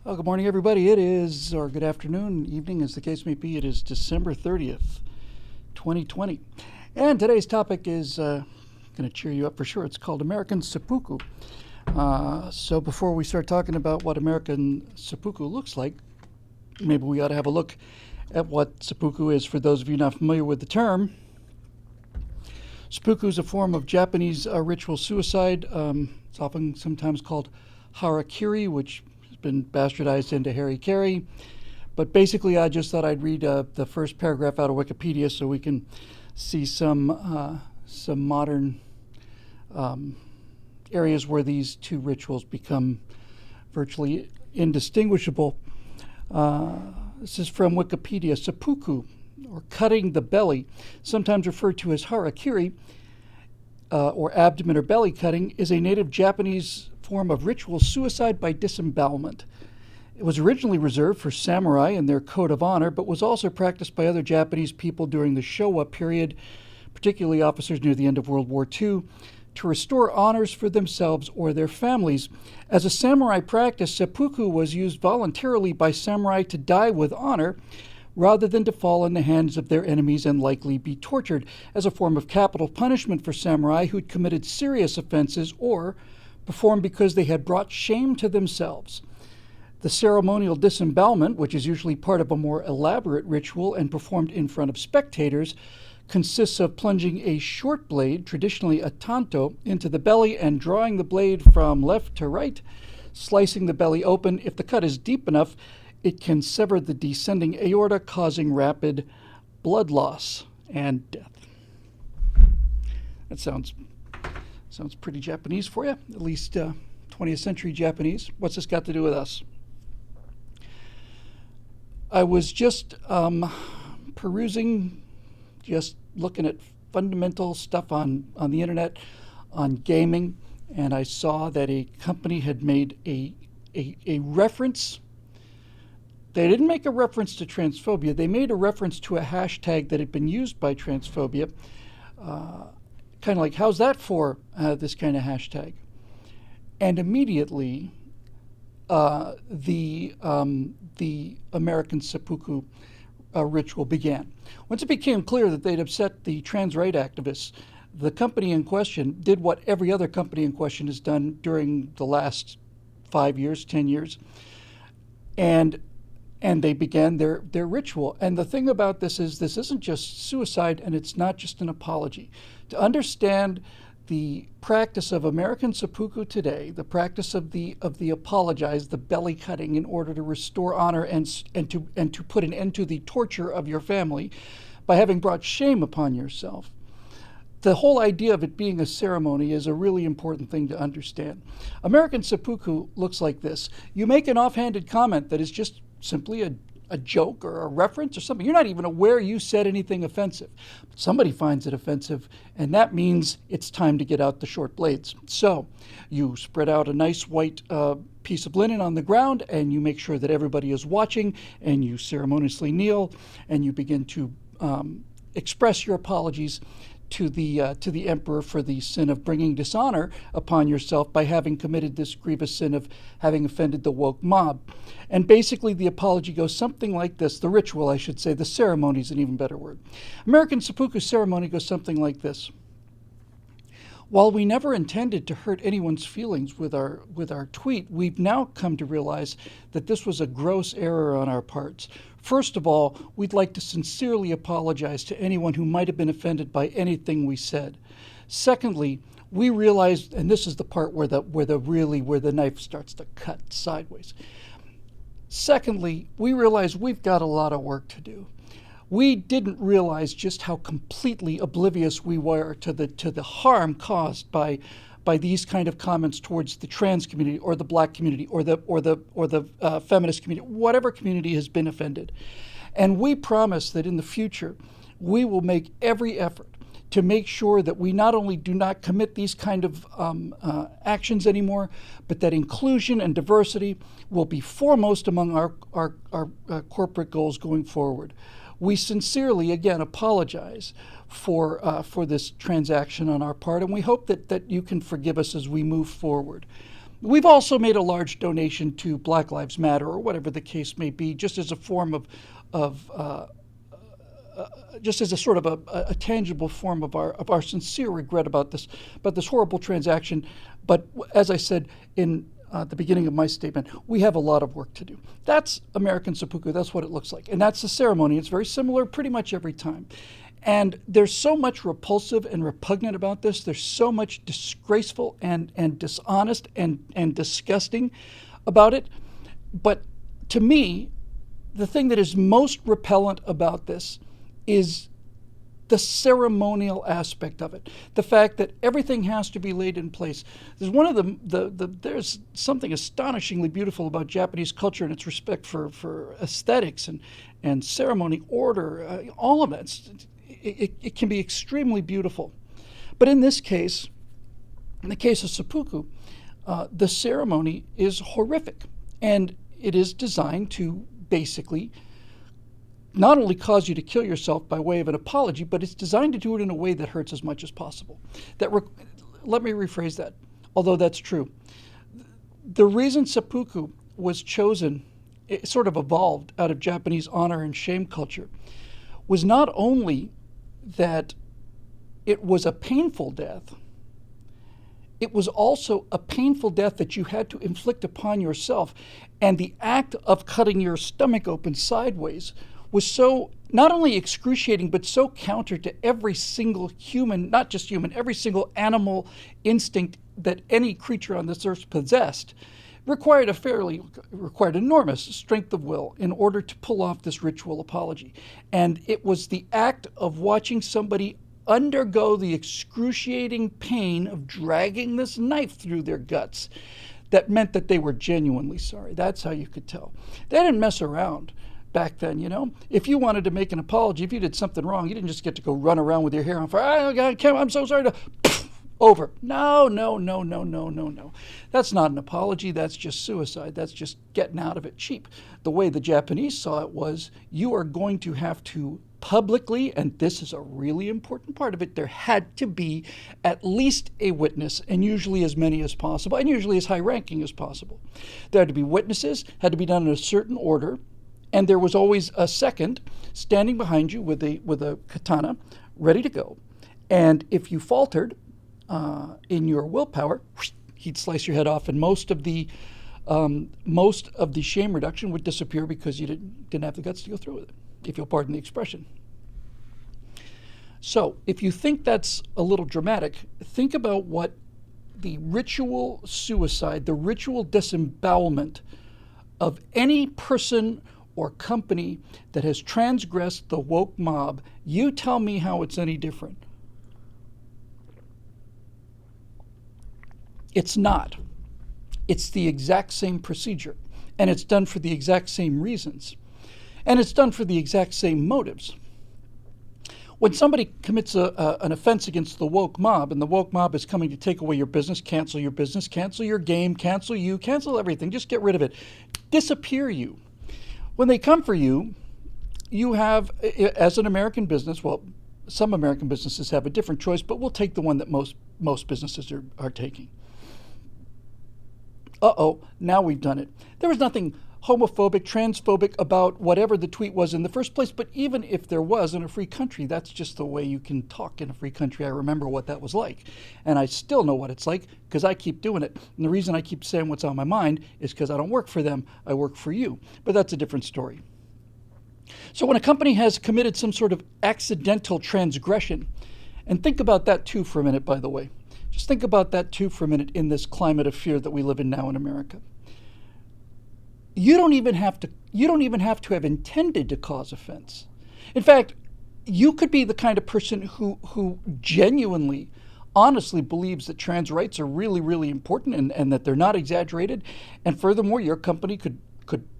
Well, good morning, everybody. It is, or good afternoon, evening, as the case may be. It is December 30th, 2020. And today's topic is going to cheer you up for sure. It's called American Seppuku. So before we start talking about what American Seppuku looks like, maybe we ought to have a look at what Seppuku is for those of you not familiar with the term. Seppuku is a form of Japanese ritual suicide. It's often sometimes called harakiri, which has been bastardized into harikari. But basically, I just thought I'd read the first paragraph out of Wikipedia so we can see some modern areas where these two rituals become virtually indistinguishable. This is from Wikipedia. Seppuku, or cutting the belly, sometimes referred to as harakiri, or abdomen or belly cutting, is a native Japanese form of ritual suicide by disembowelment. It was originally reserved for samurai and their code of honor, but was also practiced by other Japanese people during the Showa period, particularly officers near the end of World War II, to restore honors for themselves or their families. As a samurai practice, seppuku was used voluntarily by samurai to die with honor, rather than to fall in the hands of their enemies and likely be tortured, as a form of capital punishment for samurai who'd committed serious offenses or performed because they had brought shame to themselves. The ceremonial disembowelment, which is usually part of a more elaborate ritual and performed in front of spectators, consists of plunging a short blade, traditionally a tanto, into the belly and drawing the blade from left to right, slicing the belly open. If the cut is deep enough, it can sever the descending aorta, causing rapid blood loss and death. That sounds pretty Japanese for you, at least 20th century Japanese. What's this got to do with us? I was just perusing, just looking at fundamental stuff on the internet, on gaming, and I saw that a company had made a reference. They didn't make a reference to transphobia. They made a reference to a hashtag that had been used by transphobia. Kind of like, how's that for this kind of hashtag? And immediately, the American Seppuku ritual began. Once it became clear that they'd upset the trans right activists, the company in question did what every other company in question has done during the last 5 years, 10 years, and they began their ritual. And the thing about this isn't just suicide, and it's not just an apology. To understand the practice of American seppuku today, the practice of the apologize, the belly cutting in order to restore honor and to put an end to the torture of your family by having brought shame upon yourself. The whole idea of it being a ceremony is a really important thing to understand. American seppuku looks like this. You make an offhanded comment that is just simply a joke or a reference or something. You're not even aware you said anything offensive. But somebody finds it offensive, and that means it's time to get out the short blades. So you spread out a nice white piece of linen on the ground, and you make sure that everybody is watching, and you ceremoniously kneel, and you begin to express your apologies to the emperor for the sin of bringing dishonor upon yourself by having committed this grievous sin of having offended the woke mob. And basically the apology goes something like this. The ritual, I should say, the ceremony is an even better word. American seppuku ceremony goes something like this. While we never intended to hurt anyone's feelings with our tweet, we've now come to realize that this was a gross error on our parts. First of all, we'd like to sincerely apologize to anyone who might have been offended by anything we said. Secondly, we realized, and this is the part where the knife starts to cut sideways. Secondly, we realized we've got a lot of work to do. We didn't realize just how completely oblivious we were to the harm caused by these kind of comments towards the trans community or the black community or the feminist community, whatever community has been offended. And we promise that in the future, we will make every effort to make sure that we not only do not commit these kind of actions anymore, but that inclusion and diversity will be foremost among our corporate goals going forward. We sincerely, again, apologize for this transaction on our part, and we hope that you can forgive us as we move forward. We've also made a large donation to Black Lives Matter, or whatever the case may be, just as a form of just as a sort of a tangible form of our sincere regret about this horrible transaction. But as I said in the beginning of my statement, we have a lot of work to do. That's American Seppuku. That's what it looks like, and that's the ceremony. It's very similar pretty much every time. And there's so much repulsive and repugnant about this. There's so much disgraceful and dishonest and disgusting about it. But to me, the thing that is most repellent about this is the ceremonial aspect of it. The fact that everything has to be laid in place. There's one of there's something astonishingly beautiful about Japanese culture and its respect for aesthetics and ceremony, order, all of that. It can be extremely beautiful. But in this case, in the case of seppuku, the ceremony is horrific. And it is designed to basically not only cause you to kill yourself by way of an apology, but it's designed to do it in a way that hurts as much as possible. Let me rephrase that, although that's true. The reason seppuku was chosen, it sort of evolved out of Japanese honor and shame culture, was not only that it was a painful death, it was also a painful death that you had to inflict upon yourself. And the act of cutting your stomach open sideways was so not only excruciating, but so counter to every single human, not just human, every single animal instinct that any creature on this earth possessed, required enormous strength of will in order to pull off this ritual apology. And it was the act of watching somebody undergo the excruciating pain of dragging this knife through their guts that meant that they were genuinely sorry. That's how you could tell. They didn't mess around back then, you know. If you wanted to make an apology, if you did something wrong, you didn't just get to go run around with your hair on fire. I'm so sorry. Over. No. That's not an apology. That's just suicide. That's just getting out of it cheap. The way the Japanese saw it was, you are going to have to publicly, and this is a really important part of it, there had to be at least a witness, and usually as many as possible, and usually as high-ranking as possible. There had to be witnesses, had to be done in a certain order, and there was always a second standing behind you with a katana ready to go. And if you faltered in your willpower, he'd slice your head off, and most of the shame reduction would disappear because you didn't have the guts to go through with it, if you'll pardon the expression. So if you think that's a little dramatic, think about what the ritual suicide, the ritual disembowelment of any person or company that has transgressed the woke mob. You tell me how it's any different. It's not. It's the exact same procedure, and it's done for the exact same reasons, and it's done for the exact same motives. When somebody commits an offense against the woke mob, and the woke mob is coming to take away your business, cancel your game, cancel you, cancel everything, just get rid of it, disappear you. When they come for you, you have, as an American business, well, some American businesses have a different choice, but we'll take the one that most businesses are taking. Now we've done it. There was nothing homophobic, transphobic about whatever the tweet was in the first place, but even if there was in a free country, that's just the way you can talk in a free country. I remember what that was like, and I still know what it's like because I keep doing it. And the reason I keep saying what's on my mind is because I don't work for them, I work for you. But that's a different story. So when a company has committed some sort of accidental transgression, and think about that too for a minute, by the way. Just think about that too for a minute in this climate of fear that we live in now in America. You don't even have to have intended to cause offense. In fact, you could be the kind of person who genuinely, honestly believes that trans rights are really, really important and that they're not exaggerated. And furthermore, your company could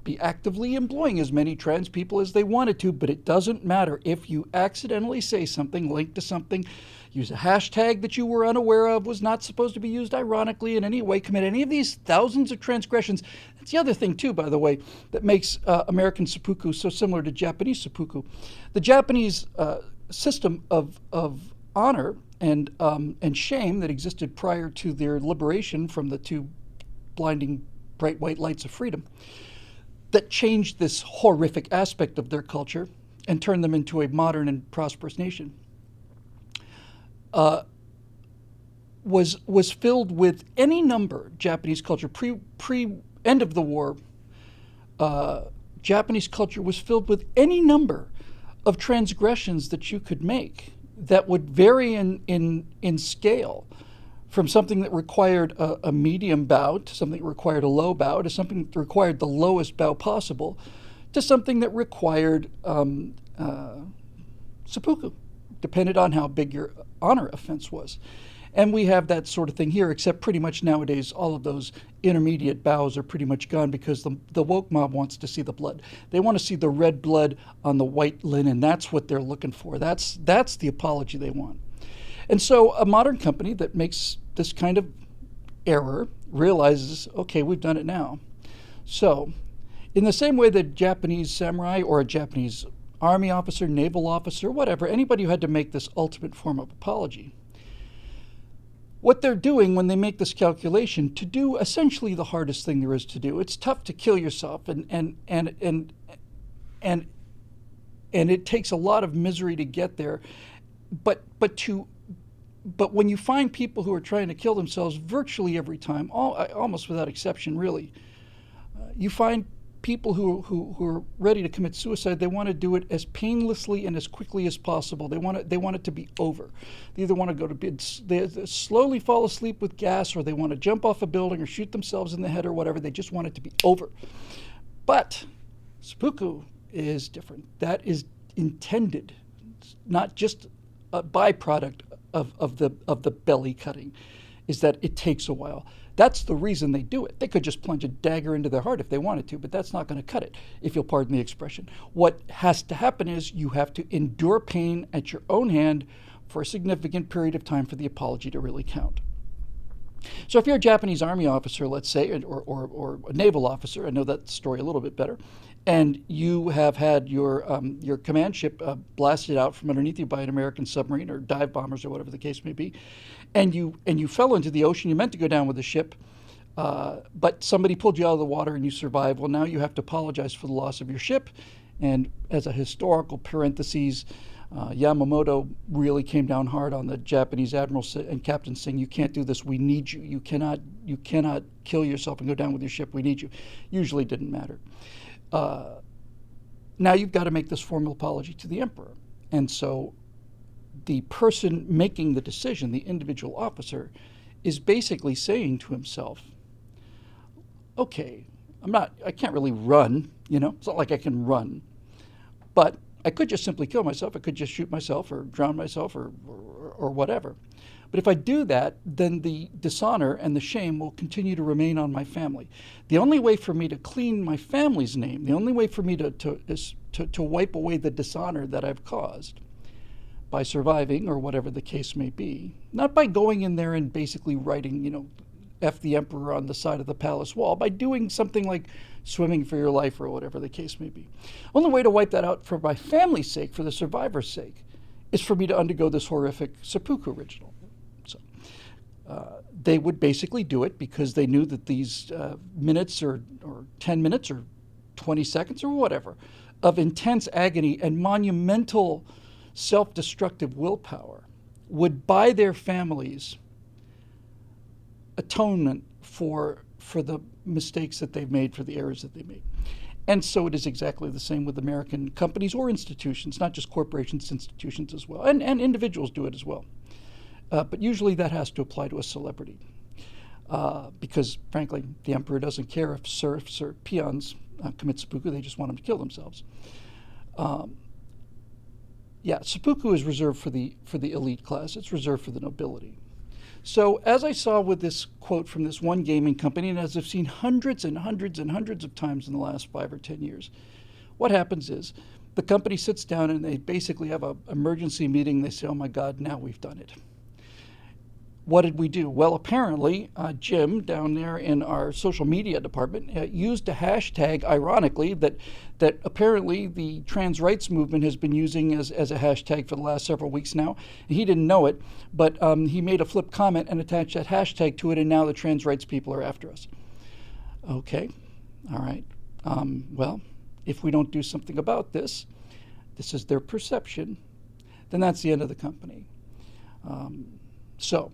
be actively employing as many trans people as they wanted to, but it doesn't matter if you accidentally say something, link to something, use a hashtag that you were unaware of, was not supposed to be used ironically in any way, commit any of these thousands of transgressions. That's the other thing too, by the way, that makes American seppuku so similar to Japanese seppuku. The Japanese system of honor and shame that existed prior to their liberation from the two blinding bright white lights of freedom, that changed this horrific aspect of their culture and turned them into a modern and prosperous nation, was filled with any number. Japanese culture pre end of the war, Japanese culture was filled with any number of transgressions that you could make that would vary in scale, from something that required a medium bow to something that required a low bow to something that required the lowest bow possible to something that required seppuku, depended on how big your honor offense was. And we have that sort of thing here, except pretty much nowadays all of those intermediate bows are pretty much gone because the woke mob wants to see the blood. They want to see the red blood on the white linen. That's what they're looking for. That's the apology they want. And so a modern company that makes this kind of error realizes, okay, we've done it now. So in the same way that a Japanese samurai or a Japanese army officer, naval officer, whatever, anybody who had to make this ultimate form of apology, what they're doing when they make this calculation to do essentially the hardest thing there is to do. It's tough to kill yourself, and it takes a lot of misery to get there. But when you find people who are trying to kill themselves virtually every time, almost without exception, really, you find people who are ready to commit suicide. They want to do it as painlessly and as quickly as possible. They want it to be over. They either want to go to bed, they slowly fall asleep with gas, or they want to jump off a building or shoot themselves in the head or whatever. They just want it to be over. But seppuku is different. That is intended, not just a byproduct of the belly cutting, is that it takes a while. That's the reason they do it. They could just plunge a dagger into their heart if they wanted to, but that's not going to cut it, if you'll pardon the expression. What has to happen is you have to endure pain at your own hand for a significant period of time for the apology to really count. So if you're a Japanese army officer, let's say, or a naval officer, I know that story a little bit better, and you have had your command ship blasted out from underneath you by an American submarine or dive bombers or whatever the case may be, and you fell into the ocean. You meant to go down with the ship, but somebody pulled you out of the water and you survived. Well, now you have to apologize for the loss of your ship. And as a historical parenthesis, Yamamoto really came down hard on the Japanese admiral and captain, saying, "You can't do this. We need you. You cannot kill yourself and go down with your ship. We need you." Usually didn't matter. Now you've got to make this formal apology to the emperor. And so the person making the decision, the individual officer, is basically saying to himself, okay, I can't really run, it's not like I can run, but I could just simply kill myself. I could just shoot myself or drown myself or whatever. But if I do that, then the dishonor and the shame will continue to remain on my family. The only way for me to clean my family's name, the only way for me to wipe away the dishonor that I've caused by surviving or whatever the case may be, not by going in there and basically writing, F the emperor on the side of the palace wall, by doing something like swimming for your life or whatever the case may be. Only way to wipe that out for my family's sake, for the survivor's sake, is for me to undergo this horrific seppuku ritual. So they would basically do it because they knew that these minutes or 10 minutes or 20 seconds or whatever of intense agony and monumental self-destructive willpower would buy their families atonement for the mistakes that they've made, for the errors that they made. And so it is exactly the same with American companies or institutions, not just corporations, institutions as well. And individuals do it as well. But usually that has to apply to a celebrity. Because, frankly, the emperor doesn't care if serfs or peons commit seppuku. They just want them to kill themselves. Seppuku is reserved for the elite class. It's reserved for the nobility. So as I saw with this quote from this one gaming company, and as I've seen hundreds and hundreds and hundreds of times in the last 5 or 10 years, what happens is the company sits down and they basically have an emergency meeting. They say, oh my God, now we've done it. What did we do? Well, apparently, Jim down there in our social media department used a hashtag, ironically, that apparently the trans rights movement has been using as a hashtag for the last several weeks now. He didn't know it, but he made a flip comment and attached that hashtag to it, and now the trans rights people are after us. Okay, all right. Well, if we don't do something about this, this is their perception, then that's the end of the company. So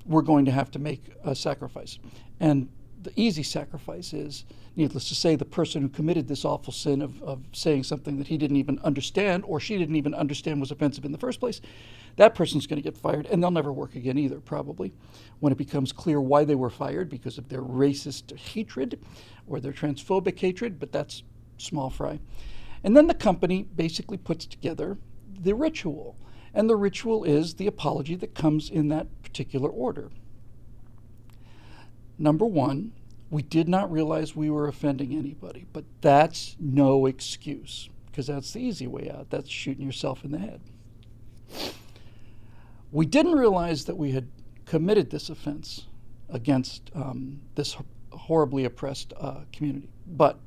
we're going to have to make a sacrifice. And the easy sacrifice is, needless to say, the person who committed this awful sin of saying something that he didn't even understand or she didn't even understand was offensive in the first place, that person's going to get fired, and they'll never work again either, probably, when it becomes clear why they were fired, because of their racist hatred or their transphobic hatred, but that's small fry. And then the company basically puts together the ritual. And the ritual is the apology that comes in that particular order. Number one, we did not realize we were offending anybody, but that's no excuse, because that's the easy way out. That's shooting yourself in the head. We didn't realize that we had committed this offense against this horribly oppressed community, but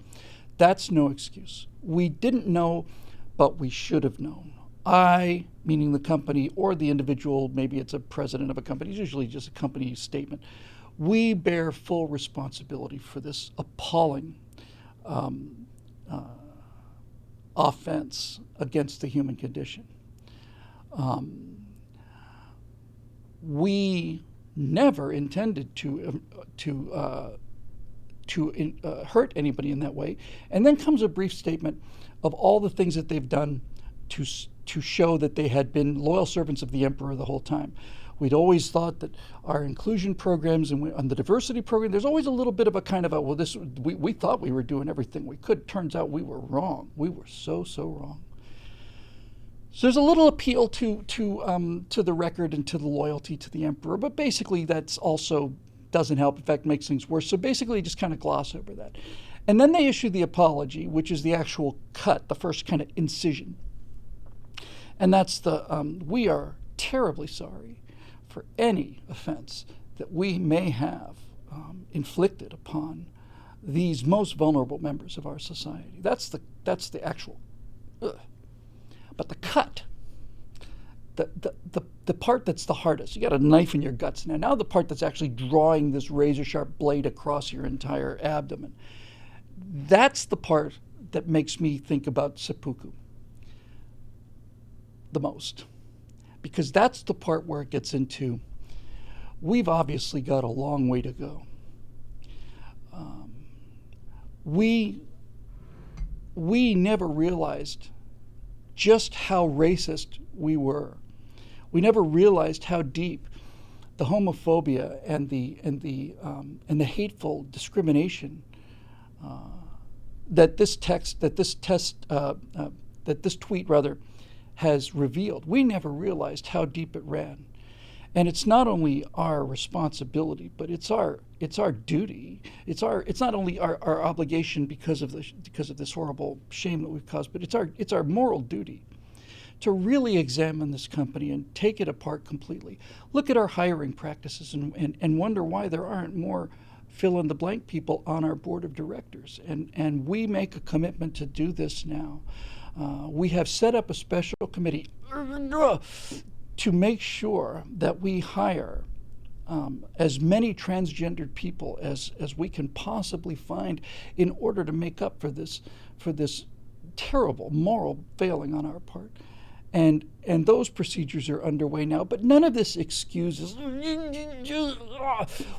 that's no excuse. We didn't know, but we should have known. I, meaning the company or the individual, maybe it's a president of a company, it's usually just a company statement. We bear full responsibility for this appalling offense against the human condition. We never intended to hurt anybody in that way. And then comes a brief statement of all the things that they've done to show that they had been loyal servants of the emperor the whole time. We'd always thought that our inclusion programs and the diversity program, there's always a little bit of a kind of a, well, we thought we were doing everything we could. Turns out we were wrong. We were so wrong. So there's a little appeal to the record and to the loyalty to the emperor, but basically that's also doesn't help. In fact, makes things worse. So basically just kind of gloss over that. And then they issue the apology, which is the actual cut, the first kind of incision. And that's the, we are terribly sorry for any offense that we may have inflicted upon these most vulnerable members of our society. That's the actual, but the cut, the part that's the hardest. You got a knife in your guts now. Now the part that's actually drawing this razor sharp blade across your entire abdomen. That's the part that makes me think about seppuku the most, because that's the part where it gets into, we've obviously got a long way to go. We never realized just how racist we were. We never realized how deep the homophobia and the hateful discrimination that this tweet has revealed. We never realized how deep it ran. And it's not only our responsibility, but it's our duty. It's not only our obligation because of this horrible shame that we've caused, but it's our moral duty to really examine this company and take it apart completely. Look at our hiring practices and wonder why there aren't more fill-in-the-blank people on our board of directors. And we make a commitment to do this now. We have set up a special committee to make sure that we hire as many transgendered people as we can possibly find in order to make up for this terrible moral failing on our part. And those procedures are underway now, but none of this excuses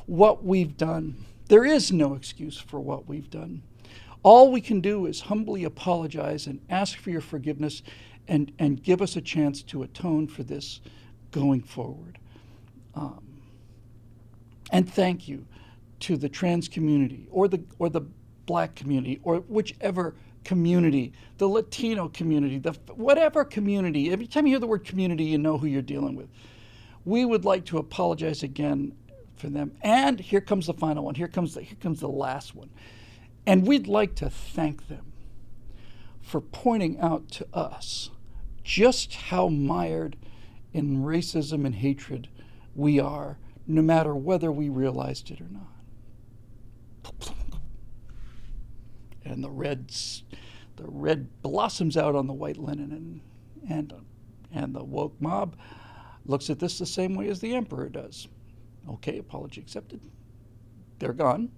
what we've done. There is no excuse for what we've done. All we can do is humbly apologize and ask for your forgiveness and give us a chance to atone for this going forward. And thank you to the trans community or the black community or whichever community, the Latino community, whatever community. Every time you hear the word community, you know who you're dealing with. We would like to apologize again for them. And here comes the final one. Here comes the last one. And we'd like to thank them for pointing out to us just how mired in racism and hatred we are, no matter whether we realized it or not. And the red blossoms out on the white linen, and the woke mob looks at this the same way as the emperor does. Okay, apology accepted. They're gone.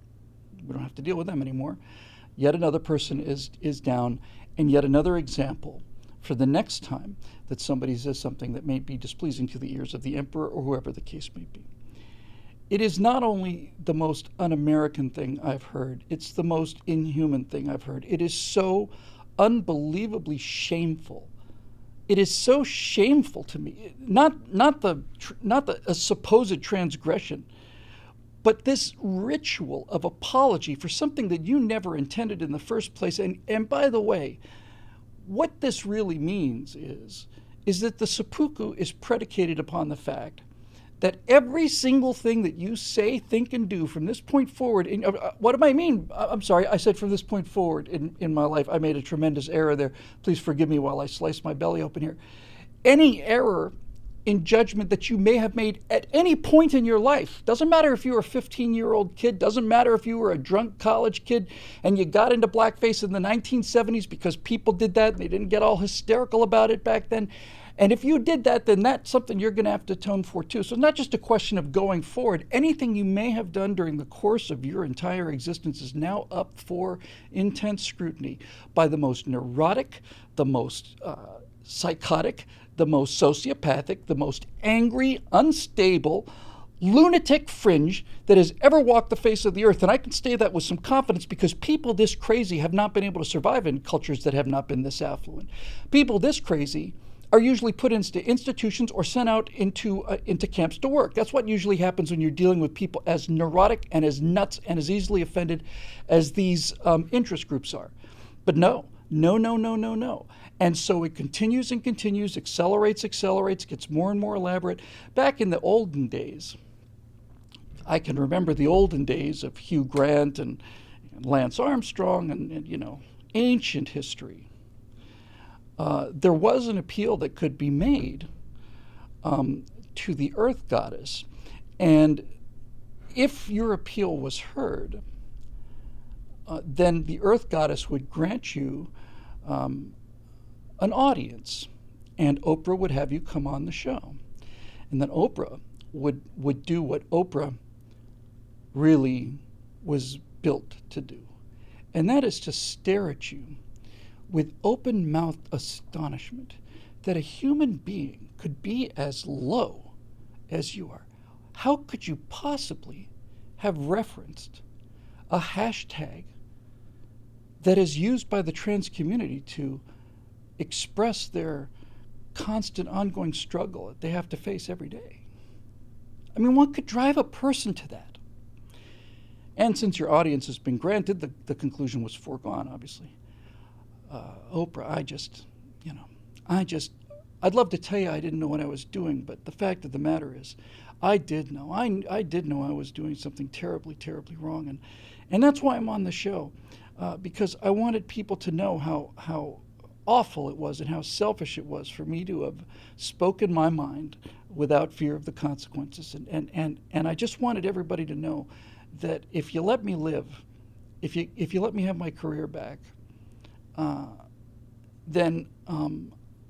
we don't have to deal with them anymore. Yet another person is down, and yet another example for the next time that somebody says something that may be displeasing to the ears of the emperor or whoever the case may be. It is not only the most un-American thing I've heard, it's the most inhuman thing I've heard. It is so unbelievably shameful. It is so shameful to me. Not a supposed transgression, but this ritual of apology for something that you never intended in the first place. And by the way, what this really means is that the seppuku is predicated upon the fact that every single thing that you say, think, and do from this point forward, what do I mean? I'm sorry, I said from this point forward in my life. I made a tremendous error there. Please forgive me while I slice my belly open here. Any error in judgment that you may have made at any point in your life, doesn't matter if you were a 15-year-old kid, doesn't matter if you were a drunk college kid and you got into blackface in the 1970s because people did that and they didn't get all hysterical about it back then. And if you did that, then that's something you're going to have to atone for too. So it's not just a question of going forward. Anything you may have done during the course of your entire existence is now up for intense scrutiny by the most neurotic, the most psychotic, the most sociopathic, the most angry, unstable, lunatic fringe that has ever walked the face of the earth. And I can say that with some confidence because people this crazy have not been able to survive in cultures that have not been this affluent. People this crazy are usually put into institutions or sent out into camps to work. That's what usually happens when you're dealing with people as neurotic and as nuts and as easily offended as these interest groups are. But no. And so it continues and continues, accelerates, gets more and more elaborate. Back in the olden days, I can remember the olden days of Hugh Grant and Lance Armstrong and ancient history. There was an appeal that could be made to the Earth Goddess. And if your appeal was heard, then the Earth Goddess would grant you an audience, and Oprah would have you come on the show. And then Oprah would do what Oprah really was built to do, and that is to stare at you with open-mouthed astonishment that a human being could be as low as you are. How could you possibly have referenced a hashtag that is used by the trans community to express their constant ongoing struggle that they have to face every day? I mean, what could drive a person to that? And since your audience has been granted, the conclusion was foregone, obviously. Oprah, I'd love to tell you I didn't know what I was doing, but the fact of the matter is, I did know. I did know I was doing something terribly, terribly wrong, and that's why I'm on the show, because I wanted people to know how awful it was and how selfish it was for me to have spoken my mind without fear of the consequences, and I just wanted everybody to know that if you let me live, if you let me have my career back, then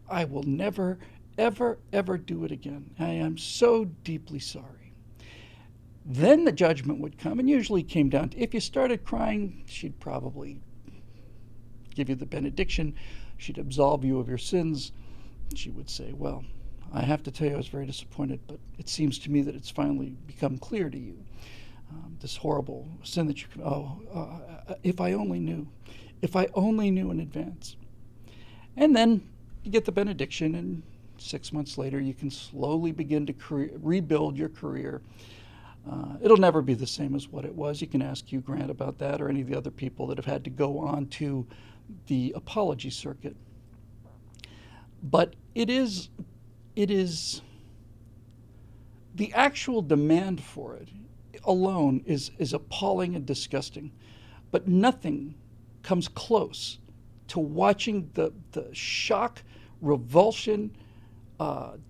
I will never, ever, ever do it again. I am so deeply sorry. Then the judgment would come, and usually came down to, if you started crying, she'd probably give you the benediction. She'd absolve you of your sins. She would say, well, I have to tell you I was very disappointed, but it seems to me that it's finally become clear to you, this horrible sin that you if I only knew. If I only knew in advance. And then you get the benediction, and 6 months later you can slowly begin to rebuild your career. It'll never be the same as what it was. You can ask Hugh Grant about that, or any of the other people that have had to go on to the apology circuit. But it is the actual demand for it alone is appalling and disgusting. But nothing comes close to watching the shock, revulsion,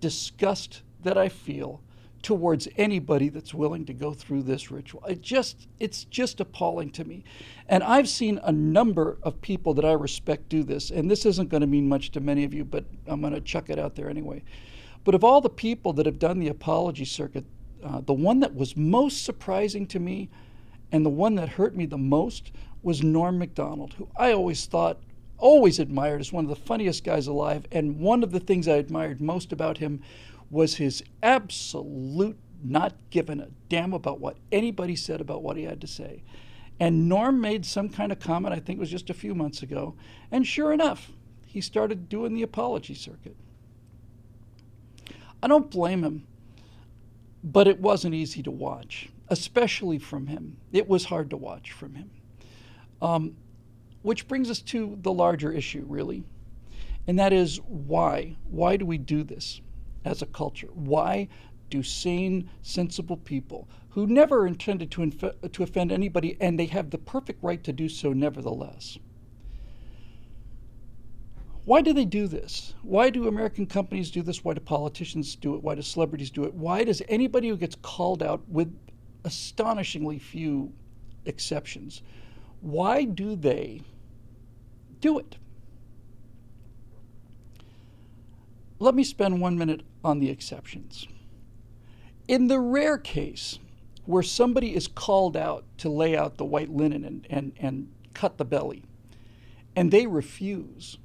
disgust that I feel towards anybody that's willing to go through this ritual. It's just appalling to me. And I've seen a number of people that I respect do this, and this isn't going to mean much to many of you, but I'm going to chuck it out there anyway. But of all the people that have done the apology circuit, the one that was most surprising to me And the one that hurt me the most was Norm Mcdonald, who I always admired as one of the funniest guys alive. And one of the things I admired most about him was his absolute not giving a damn about what anybody said about what he had to say. And Norm made some kind of comment, I think it was just a few months ago, and sure enough, he started doing the apology circuit. I don't blame him, but it wasn't easy to watch, especially from him. It was hard to watch from him. Which brings us to the larger issue, really, and that is why? Why do we do this as a culture? Why do sane, sensible people who never intended to offend anybody, and they have the perfect right to do so nevertheless, why do they do this? Why do American companies do this? Why do politicians do it? Why do celebrities do it? Why does anybody who gets called out, with astonishingly few exceptions, why do they do it? Let me spend 1 minute on the exceptions. In the rare case where somebody is called out to lay out the white linen and cut the belly, and they refuse,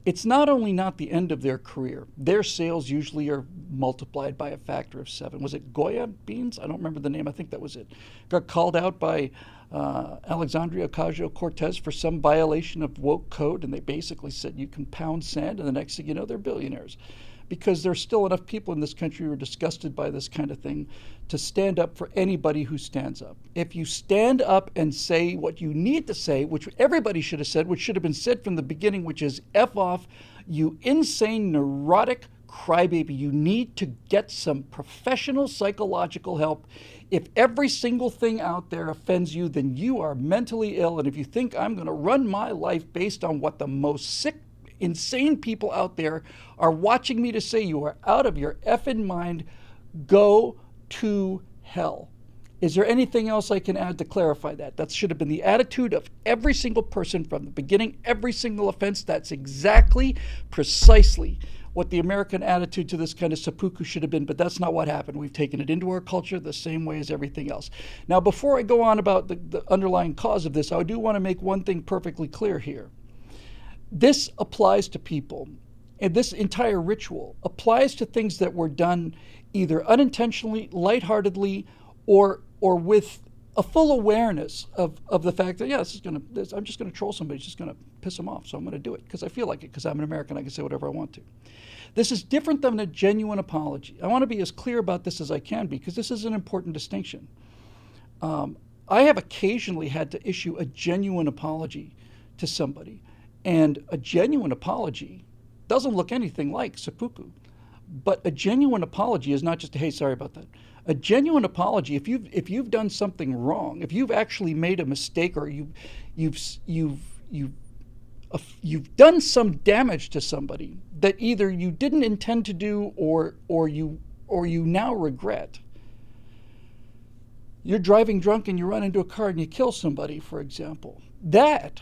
it's not only not the end of their career. Their sales usually are multiplied by a factor of 7. Was it Goya beans? I don't remember the name. I think that was it. Got called out by Alexandria Ocasio-Cortez for some violation of woke code, and they basically said you can pound sand, and the next thing you know, they're billionaires. Because there's still enough people in this country who are disgusted by this kind of thing to stand up for anybody who stands up. If you stand up and say what you need to say, which everybody should have said, which should have been said from the beginning, which is F off, you insane, neurotic crybaby. You need to get some professional psychological help. If every single thing out there offends you, then you are mentally ill. And if you think I'm going to run my life based on what the most sick, insane people out there are watching me to say, you are out of your effing mind, go to hell. Is there anything else I can add to clarify that? That should have been the attitude of every single person from the beginning, every single offense. That's exactly, precisely what the American attitude to this kind of seppuku should have been, but that's not what happened. We've taken it into our culture the same way as everything else. Now, before I go on about the underlying cause of this, I do want to make one thing perfectly clear here. This applies to people, and this entire ritual applies to things that were done either unintentionally, lightheartedly, or with a full awareness of the fact that, yeah, I'm just going to troll somebody, it's just going to piss them off, so I'm going to do it because I feel like it, because I'm an American, I can say whatever I want to. This is different than a genuine apology. I want to be as clear about this as I can be, because this is an important distinction. I have occasionally had to issue a genuine apology to somebody. And a genuine apology doesn't look anything like seppuku. But a genuine apology is not just, hey, sorry about that. A genuine apology, if you've done something wrong, if you've actually made a mistake, or you've done some damage to somebody that either you didn't intend to do or you now regret. You're driving drunk and you run into a car and you kill somebody, for example. That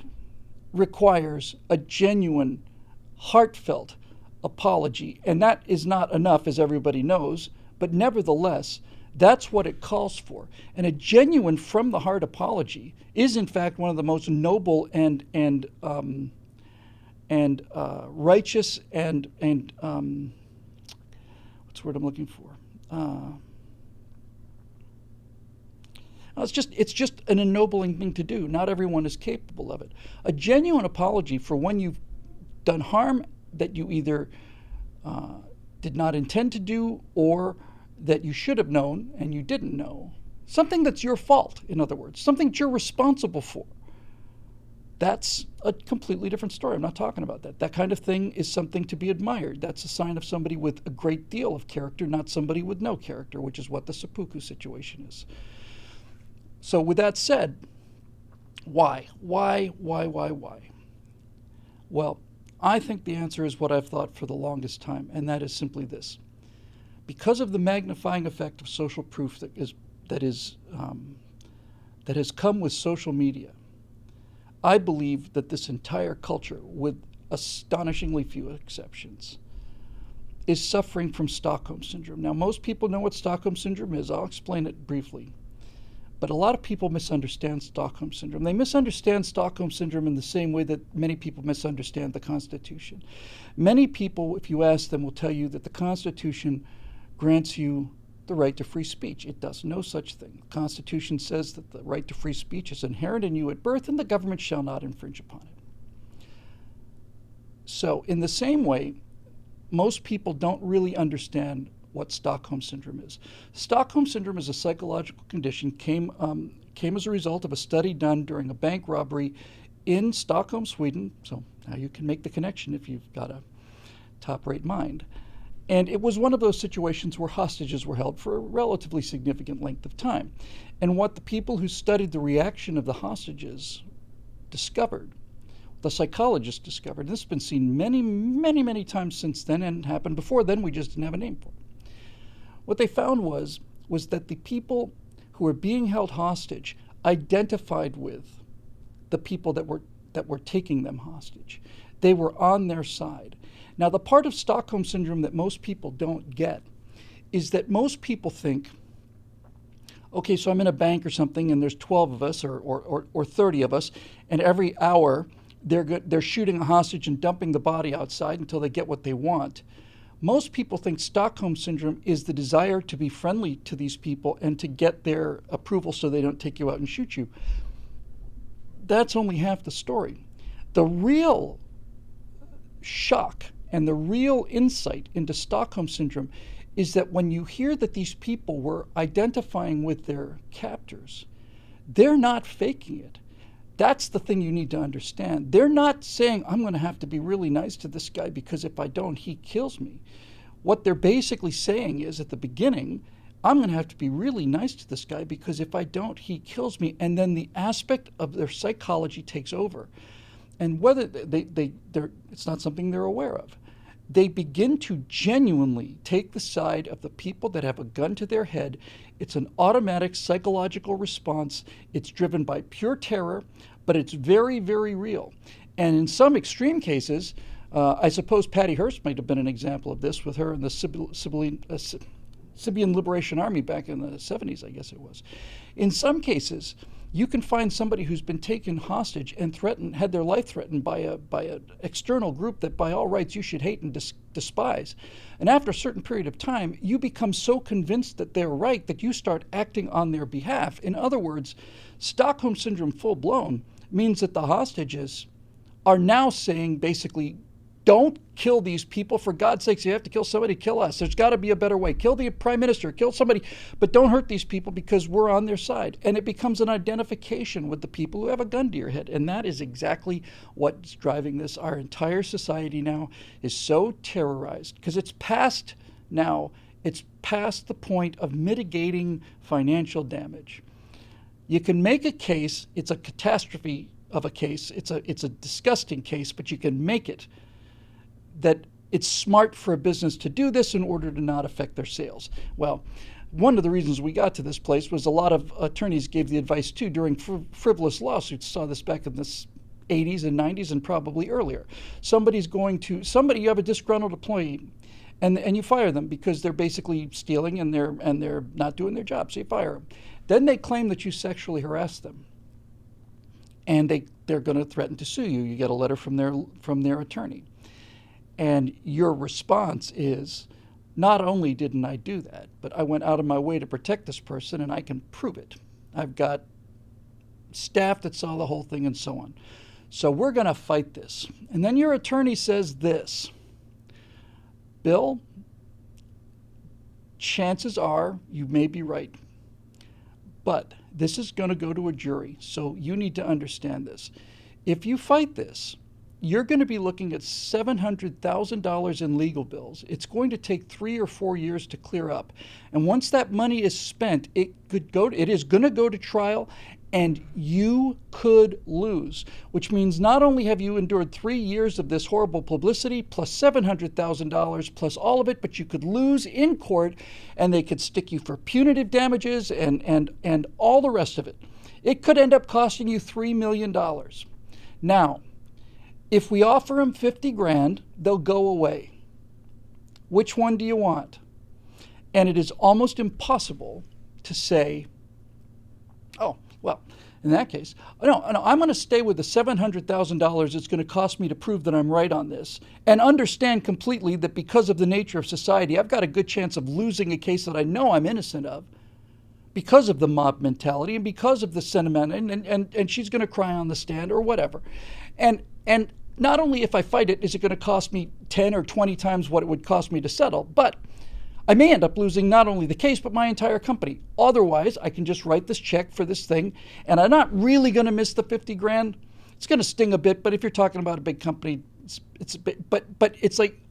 requires a genuine, heartfelt apology. And that is not enough, as everybody knows, but nevertheless, that's what it calls for. And a genuine, from the heart apology is, in fact, one of the most noble and righteous and what's the word I'm looking for? It's just an ennobling thing to do. Not everyone is capable of it. A genuine apology for when you've done harm that you either did not intend to do, or that you should have known and you didn't know. Something that's your fault, in other words. Something that you're responsible for. That's a completely different story. I'm not talking about that. That kind of thing is something to be admired. That's a sign of somebody with a great deal of character, not somebody with no character, which is what the seppuku situation is. So with that said, why? Why? Well, I think the answer is what I've thought for the longest time, and that is simply this. Because of the magnifying effect of social proof that has come with social media, I believe that this entire culture, with astonishingly few exceptions, is suffering from Stockholm Syndrome. Now, most people know what Stockholm Syndrome is. I'll explain it briefly. But a lot of people misunderstand Stockholm Syndrome. They misunderstand Stockholm Syndrome in the same way that many people misunderstand the Constitution. Many people, if you ask them, will tell you that the Constitution grants you the right to free speech. It does no such thing. The Constitution says that the right to free speech is inherent in you at birth, and the government shall not infringe upon it. So in the same way, most people don't really understand what Stockholm Syndrome is. Stockholm Syndrome is a psychological condition, came as a result of a study done during a bank robbery in Stockholm, Sweden. So now you can make the connection if you've got a top-rate mind. And it was one of those situations where hostages were held for a relatively significant length of time. And what the people who studied the reaction of the hostages discovered, the psychologists discovered, this has been seen many, many, many times since then and happened before then, we just didn't have a name for it. What they found was that the people who were being held hostage identified with the people that were taking them hostage. They were on their side. Now, the part of Stockholm Syndrome that most people don't get is that most people think, okay, so I'm in a bank or something, and there's 12 of us or 30 of us, and every hour they're shooting a hostage and dumping the body outside until they get what they want. Most people think Stockholm Syndrome is the desire to be friendly to these people and to get their approval so they don't take you out and shoot you. That's only half the story. The real shock and the real insight into Stockholm Syndrome is that when you hear that these people were identifying with their captors, they're not faking it. That's the thing you need to understand. They're not saying, I'm going to have to be really nice to this guy because if I don't, he kills me. What they're basically saying is at the beginning, I'm going to have to be really nice to this guy because if I don't, he kills me. And then the aspect of their psychology takes over. And whether it's not something they're aware of. They begin to genuinely take the side of the people that have a gun to their head. It's an automatic psychological response. It's driven by pure terror, but it's very, very real. And in some extreme cases, I suppose Patty Hearst might have been an example of this with her in the Serbian Liberation Army back in the 70s, I guess it was. In some cases, you can find somebody who's been taken hostage and had their life threatened by an external group that by all rights you should hate and despise. And after a certain period of time, you become so convinced that they're right that you start acting on their behalf. In other words, Stockholm Syndrome full blown means that the hostages are now saying basically, don't kill these people. For God's sakes, you have to kill somebody, kill us. There's got to be a better way. Kill the prime minister, kill somebody, but don't hurt these people because we're on their side. And it becomes an identification with the people who have a gun to your head. And that is exactly what's driving this. Our entire society now is so terrorized because it's past the point of mitigating financial damage. You can make a case, it's a catastrophe of a case, it's a disgusting case, but you can make it that it's smart for a business to do this in order to not affect their sales. Well, one of the reasons we got to this place was a lot of attorneys gave the advice too during frivolous lawsuits. Saw this back in the 80s and 90s and probably earlier. You have a disgruntled employee and you fire them because they're basically stealing and they're not doing their job, so you fire them. Then they claim that you sexually harassed them. And they're going to threaten to sue you. You get a letter from their attorney. And your response is, not only didn't I do that, but I went out of my way to protect this person and I can prove it. I've got staff that saw the whole thing and so on. So we're going to fight this. And then your attorney says this, Bill, chances are you may be right, but this is going to go to a jury, so you need to understand this. If you fight this, you're going to be looking at $700,000 in legal bills. It's going to take 3 or 4 years to clear up. And once that money is spent, it is going to go to trial, and you could lose, which means not only have you endured 3 years of this horrible publicity plus $700,000 plus all of it, but you could lose in court, and they could stick you for punitive damages and all the rest of it. It could end up costing you $3 million. Now, if we offer them 50 grand, they'll go away. Which one do you want? And it is almost impossible to say, Oh, well, in that case, no, I'm going to stay with the $700,000 it's going to cost me to prove that I'm right on this, and understand completely that because of the nature of society, I've got a good chance of losing a case that I know I'm innocent of because of the mob mentality and because of the sentiment, and she's going to cry on the stand or whatever. And not only if I fight it is it going to cost me 10 or 20 times what it would cost me to settle, but I may end up losing not only the case, but my entire company. Otherwise, I can just write this check for this thing, and I'm not really going to miss the 50 grand. It's going to sting a bit, but if you're talking about a big company, it's a bit, but it's like,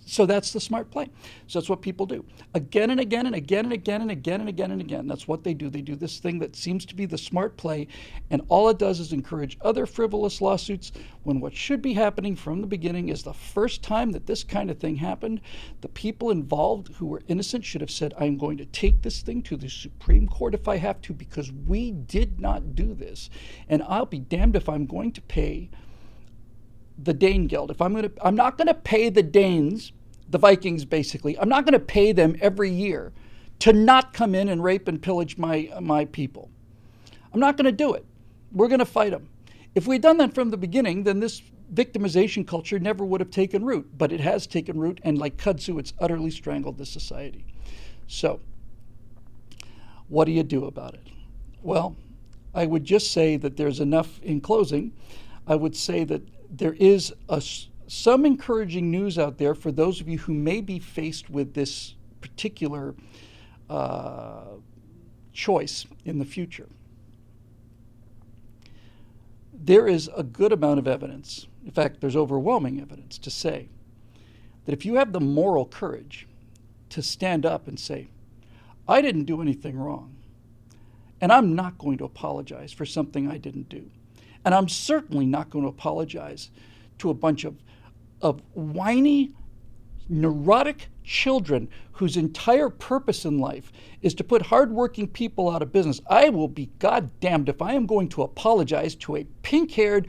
so that's the smart play. So that's what people do again and again and again and again and again and again and again. That's what they do. They do this thing that seems to be the smart play, and all it does is encourage other frivolous lawsuits when what should be happening from the beginning is the first time that this kind of thing happened, the people involved who were innocent should have said, I'm going to take this thing to the Supreme Court if I have to because we did not do this. And I'll be damned if I'm going to pay the Dane Guild. I'm not going to pay the Danes, the Vikings basically, I'm not going to pay them every year to not come in and rape and pillage my people. I'm not going to do it. We're going to fight them. If we'd done that from the beginning, then this victimization culture never would have taken root, but it has taken root, and like kudzu, it's utterly strangled this society. So, what do you do about it? Well, I would just say that there's enough in closing. I would say that there is some encouraging news out there for those of you who may be faced with this particular choice in the future. There is a good amount of evidence, in fact, there's overwhelming evidence to say that if you have the moral courage to stand up and say, I didn't do anything wrong, and I'm not going to apologize for something I didn't do. And I'm certainly not going to apologize to a bunch of whiny, neurotic children whose entire purpose in life is to put hardworking people out of business. I will be goddamned if I am going to apologize to a pink-haired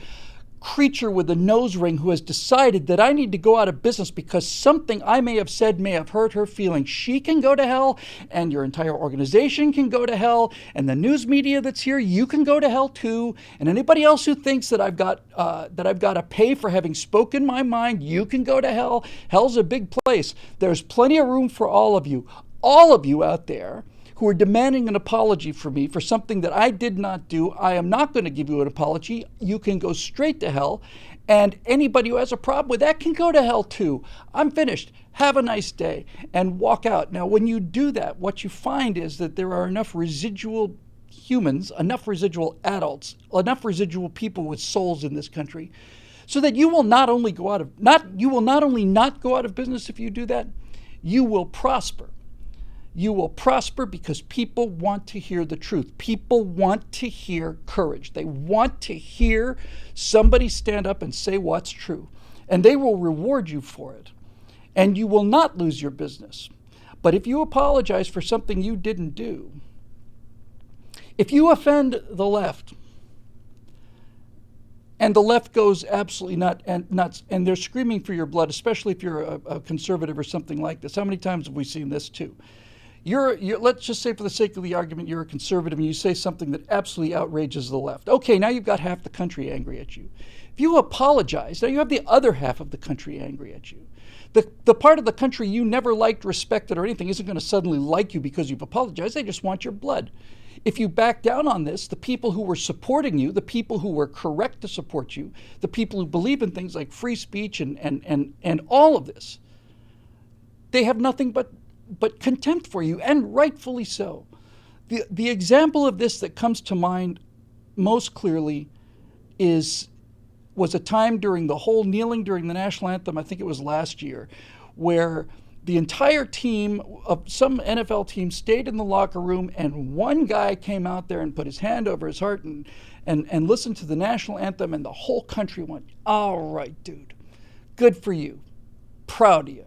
creature with a nose ring who has decided that I need to go out of business because something I may have said may have hurt her feelings. She can go to hell, and your entire organization can go to hell, and the news media that's here, you can go to hell too. And anybody else who thinks that I've got to pay for having spoken my mind, you can go to hell. Hell's a big place. There's plenty of room for all of you out there who are demanding an apology for me for something that I did not do. I am not going to give you an apology. You can go straight to hell. And anybody who has a problem with that can go to hell too. I'm finished. Have a nice day. And walk out. Now, when you do that, what you find is that there are enough residual humans, enough residual adults, enough residual people with souls in this country, so that you will not only not go out of business if you do that, you will prosper. You will prosper because people want to hear the truth. People want to hear courage. They want to hear somebody stand up and say what's true. And they will reward you for it. And you will not lose your business. But if you apologize for something you didn't do, if you offend the left, and the left goes absolutely nuts, and they're screaming for your blood, especially if you're a conservative or something like this. How many times have we seen this too? You're, let's just say for the sake of the argument, you're a conservative and you say something that absolutely outrages the left. Okay, now you've got half the country angry at you. If you apologize, now you have the other half of the country angry at you. The part of the country you never liked, respected, or anything isn't going to suddenly like you because you've apologized. They just want your blood. If you back down on this, the people who were supporting you, the people who were correct to support you, the people who believe in things like free speech and all of this, they have nothing but contempt for you, and rightfully so. The example of this that comes to mind most clearly was a time during the whole kneeling during the national anthem, I think it was last year, where the entire team of some NFL team stayed in the locker room, and one guy came out there and put his hand over his heart and listened to the national anthem, and the whole country went, all right, dude, good for you, proud of you.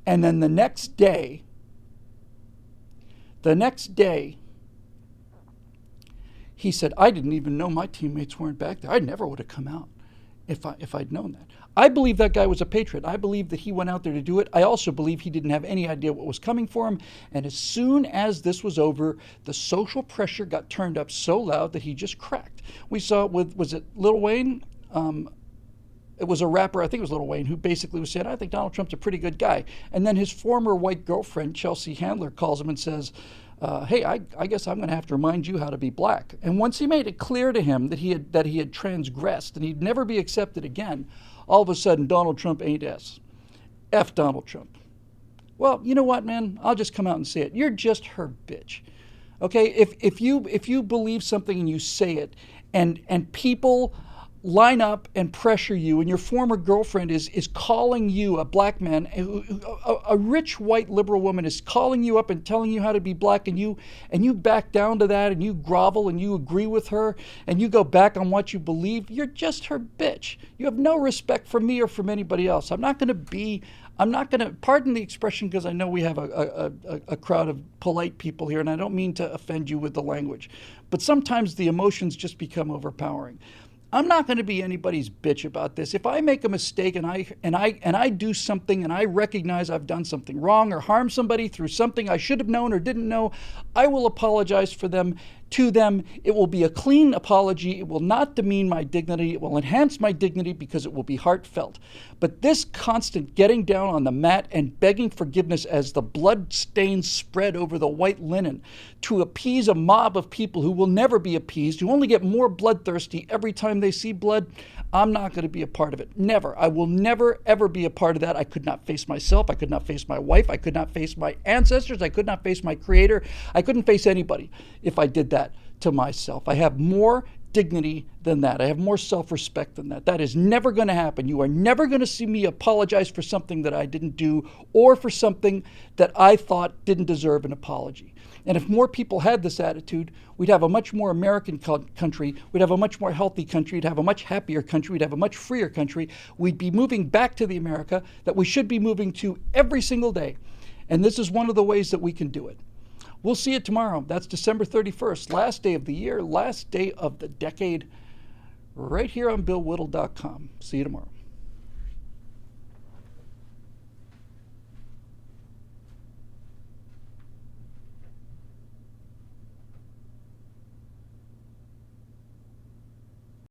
And then the next day, he said, I didn't even know my teammates weren't back there. I never would have come out. if I'd known that. I believe that guy was a patriot. I believe that he went out there to do it. I also believe he didn't have any idea what was coming for him. And as soon as this was over, the social pressure got turned up so loud that he just cracked. We saw it with, was it Lil Wayne? It was a rapper, I think it was Lil Wayne, who basically was saying, I think Donald Trump's a pretty good guy. And then his former white girlfriend, Chelsea Handler, calls him and says, hey, I guess I'm going to have to remind you how to be black. And once he made it clear to him that he had transgressed and he'd never be accepted again, all of a sudden Donald Trump ain't S. F Donald Trump. Well, you know what, man? I'll just come out and say it. You're just her bitch. Okay? If you believe something and you say it, and people line up and pressure you, and your former girlfriend is calling you, a black man, a rich white liberal woman is calling you up and telling you how to be black, and you back down to that, and you grovel and you agree with her, and you go back on what you believe, you're just her bitch. You have no respect for me or from anybody else. I'm not going to, pardon the expression, because I know we have a crowd of polite people here, and I don't mean to offend you with the language, but sometimes the emotions just become overpowering. I'm not going to be anybody's bitch about this. If I make a mistake and I do something and I recognize I've done something wrong or harmed somebody through something I should have known or didn't know, I will apologize for them to them. It will be a clean apology. It will not demean my dignity. It will enhance my dignity because it will be heartfelt. But this constant getting down on the mat and begging forgiveness as the blood stains spread over the white linen to appease a mob of people who will never be appeased, who only get more bloodthirsty every time they see blood, I'm not going to be a part of it. Never. I will never, ever be a part of that. I could not face myself. I could not face my wife. I could not face my ancestors. I could not face my creator. I couldn't face anybody if I did that to myself. I have more dignity than that. I have more self-respect than that. That is never going to happen. You are never going to see me apologize for something that I didn't do or for something that I thought didn't deserve an apology. And if more people had this attitude, we'd have a much more American country. We'd have a much more healthy country. We'd have a much happier country. We'd have a much freer country. We'd be moving back to the America that we should be moving to every single day. And this is one of the ways that we can do it. We'll see you tomorrow. That's December 31st, last day of the year, last day of the decade, right here on BillWhittle.com. See you tomorrow.